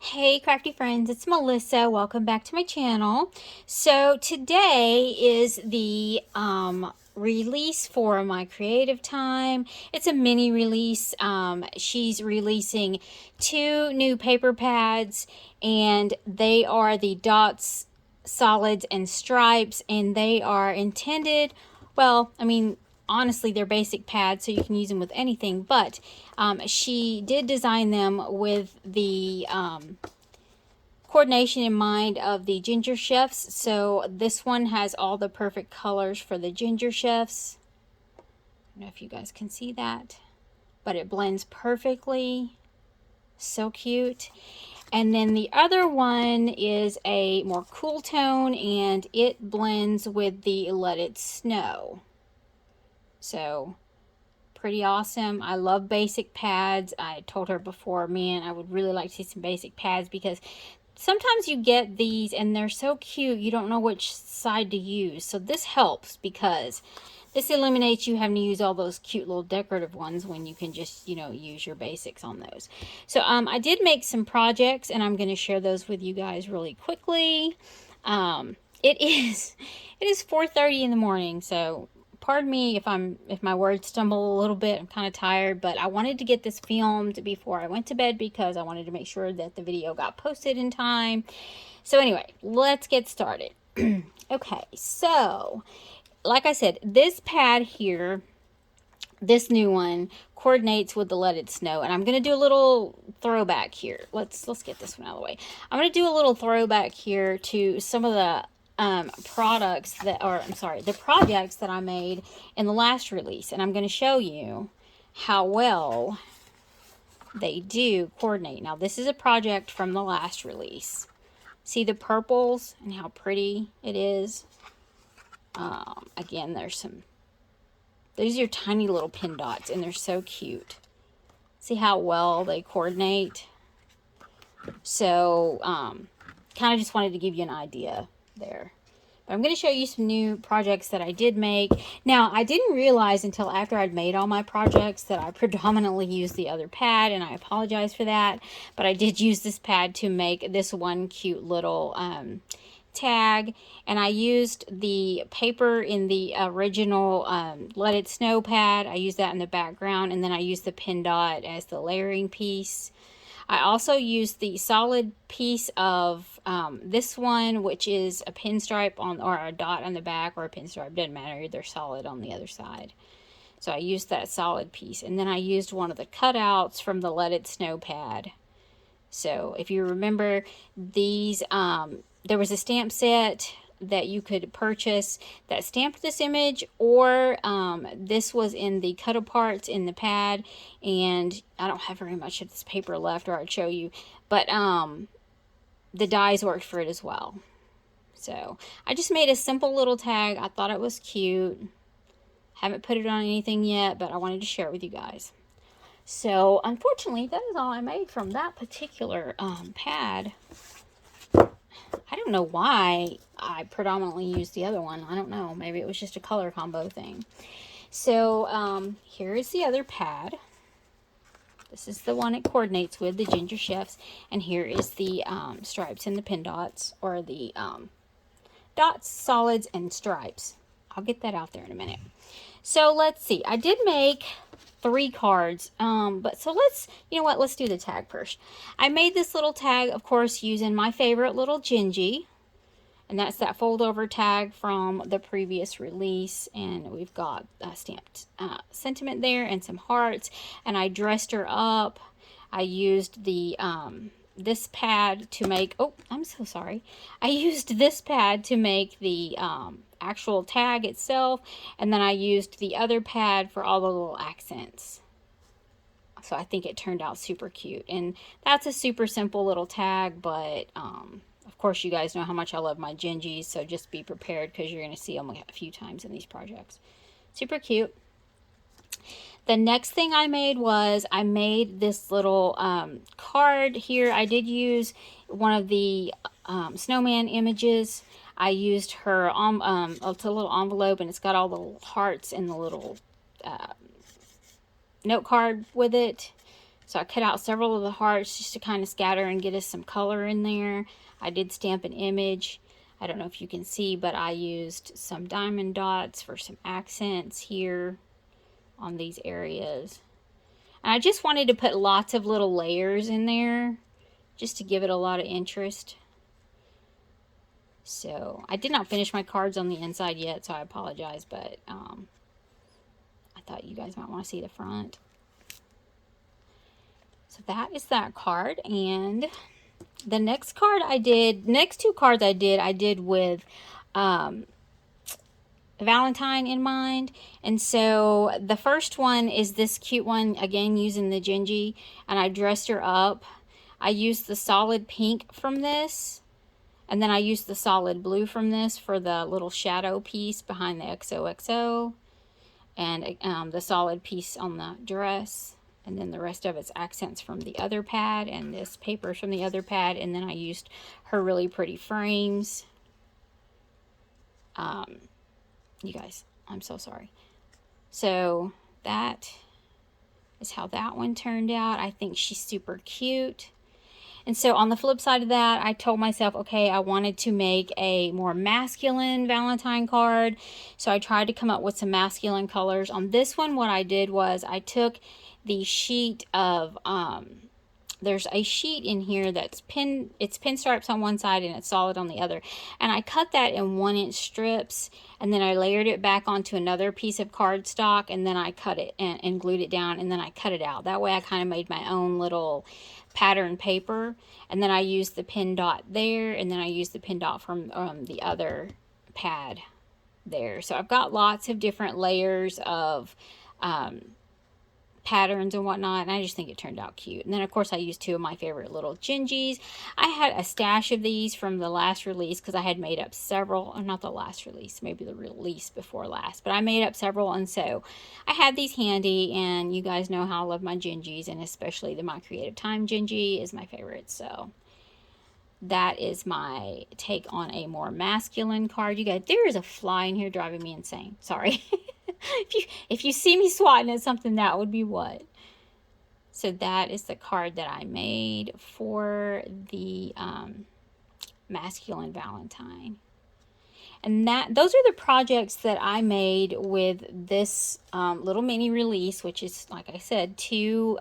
Hey crafty friends, it's Melissa. Welcome back to my channel. So today is the release for my creative time. It's a mini release. She's releasing 2 new paper pads, and they are the dots, solids, and stripes, and they are intended, well, I mean, honestly, they're basic pads, so you can use them with anything, but she did design them with the coordination in mind of the Ginger Chefs. So this one has all the perfect colors for the Ginger Chefs. I don't know if you guys can see that, but it blends perfectly. So cute. And then the other one is a more cool tone, and it blends with the Let It Snow. So pretty awesome. I love basic pads. I told her before, man, I would really like to see some basic pads, because sometimes you get these and they're so cute you don't know which side to use. So this helps, because this eliminates you having to use all those cute little decorative ones when you can just, use your basics on those. So I did make some projects, and I'm going to share those with you guys really quickly. It is 4:30 in the morning, so pardon me if my words stumble a little bit. I'm kind of tired, but I wanted to get this filmed before I went to bed, because I wanted to make sure that the video got posted in time. So anyway, let's get started. Okay, so like I said, this pad here, this new one, coordinates with the Let It Snow, and I'm going to do a little throwback here. Let's get this one out of the way. I'm going to do a little throwback here to some of the products that, or I'm sorry, the projects that I made in the last release, and I'm going to show you how well they do coordinate. Now, this is a project from the last release. See the purples and how pretty it is? Again, these are tiny little pin dots, and they're so cute. See how well they coordinate? So, kind of just wanted to give you an idea there. But I'm going to show you some new projects that I did make. Now, I didn't realize until after I'd made all my projects that I predominantly used the other pad, and I apologize for that. But I did use this pad to make this one cute little tag, and I used the paper in the original Let It Snow pad. I used that in the background, and then I used the pin dot as the layering piece. I also used the solid piece of this one, which is a pinstripe on, or a dot on the back, or a pinstripe, doesn't matter, they're solid on the other side. So I used that solid piece, and then I used one of the cutouts from the Let It Snow pad. So if you remember these, there was a stamp set that you could purchase that stamped this image, or this was in the cut aparts in the pad, and I don't have very much of this paper left, or I'd show you, but the dies worked for it as well. So I just made a simple little tag. I thought it was cute. Haven't put it on anything yet, but I wanted to share it with you guys. So unfortunately, that is all I made from that particular pad. I don't know why I predominantly used the other one. I don't know. Maybe it was just a color combo thing. So here is the other pad. This is the one it coordinates with, the Ginger Chefs. And here is the stripes and the pin dots, or the dots, solids, and stripes. I'll get that out there in a minute. So let's see. I did make 3 cards, but so you know what, let's do the tag first. I made this little tag, of course, using my favorite little Gingy, and that's that fold over tag from the previous release, and we've got a stamped sentiment there and some hearts, and I dressed her up. I used the this pad to make, oh, I'm so sorry. I used this pad to make the actual tag itself, and then I used the other pad for all the little accents. So I think it turned out super cute, and that's a super simple little tag, but of course you guys know how much I love my Gingies, so just be prepared, because you're going to see them a few times in these projects. Super cute. The next thing I made was I made this little card here. I did use one of the snowman images. I used her, it's a little envelope, and it's got all the hearts and the little note card with it. So I cut out several of the hearts just to kind of scatter and get us some color in there. I did stamp an image. I don't know if you can see, but I used some diamond dots for some accents here on these areas. And I just wanted to put lots of little layers in there just to give it a lot of interest. So I did not finish my cards on the inside yet, so I apologize, but I thought you guys might want to see the front. So that is that card. And the next card I did, next two cards I did with Valentine in mind. And so the first one is this cute one, again using the Gingy, and I dressed her up. I used the solid pink from this, and then I used the solid blue from this for the little shadow piece behind the XOXO, and the solid piece on the dress. And then the rest of it's accents from the other pad, and this paper from the other pad. And then I used her really pretty frames. You guys, I'm so sorry. So that is how that one turned out. I think she's super cute. And so on the flip side of that, I told myself, okay, I wanted to make a more masculine Valentine card. So I tried to come up with some masculine colors. On this one, what I did was I took the sheet of, there's a sheet in here that's it's pinstripes on one side and it's solid on the other. And I cut that in 1-inch strips, and then I layered it back onto another piece of cardstock, and then I cut it and glued it down, and then I cut it out. That way I kind of made my own little pattern paper. And then I used the pin dot there, and then I used the pin dot from the other pad there. So I've got lots of different layers of patterns and whatnot, and I just think it turned out cute. And then of course I used two of my favorite little Gingys. I had a stash of these from the last release because I had made up several, or not the last release, maybe the release before last, but I made up several, and so I had these handy. And you guys know how I love my Gingys, and especially the My Creative Time Gingy is my favorite. So that is my take on a more masculine card. You guys, there is a fly in here driving me insane. Sorry. If you see me swatting at something, that would be what. So that is the card that I made for the masculine Valentine. And those are the projects that I made with this little mini release, which is, like I said, 2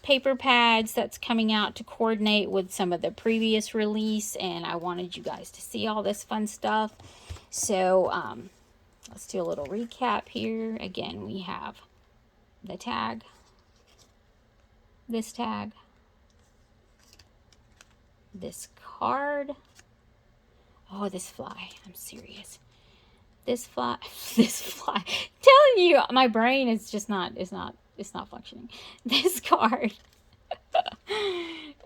paper pads that's coming out to coordinate with some of the previous release. And I wanted you guys to see all this fun stuff. So let's do a little recap here. Again, we have the tag, this tag, this card. Oh, this fly. I'm serious. This fly. This fly. I'm telling you, my brain is just not, it's not functioning. This card.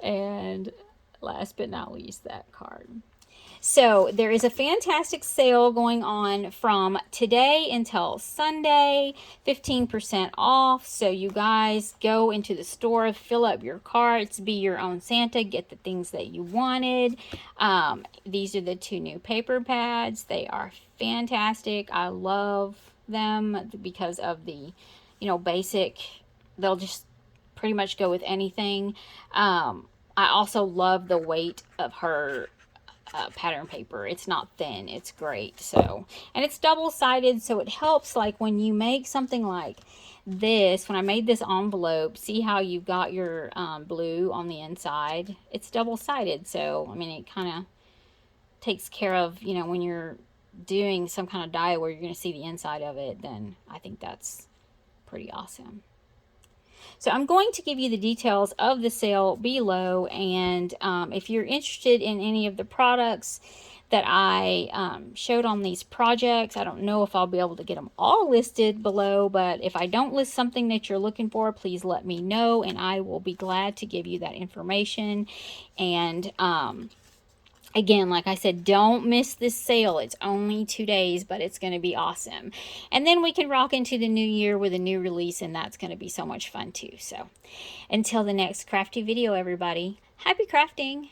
And last but not least, that card. So there is a fantastic sale going on from today until Sunday, 15% off. So you guys go into the store, fill up your carts, be your own Santa, get the things that you wanted. These are the 2 new paper pads. They are fantastic. I love them because of the, basic, they'll just pretty much go with anything. I also love the weight of her pattern paper. It's not thin, it's great. So, and it's double-sided, so it helps, like when you make something like this. When I made this envelope, see how you've got your blue on the inside? It's double-sided, so I mean, it kind of takes care of, when you're doing some kind of die where you're going to see the inside of it, then I think that's pretty awesome. So I'm going to give you the details of the sale below, and if you're interested in any of the products that I showed on these projects, I don't know if I'll be able to get them all listed below, but if I don't list something that you're looking for, please let me know, and I will be glad to give you that information. And again, like I said, don't miss this sale. It's only 2 days, but it's going to be awesome. And then we can rock into the new year with a new release, and that's going to be so much fun too. So until the next crafty video, everybody, happy crafting.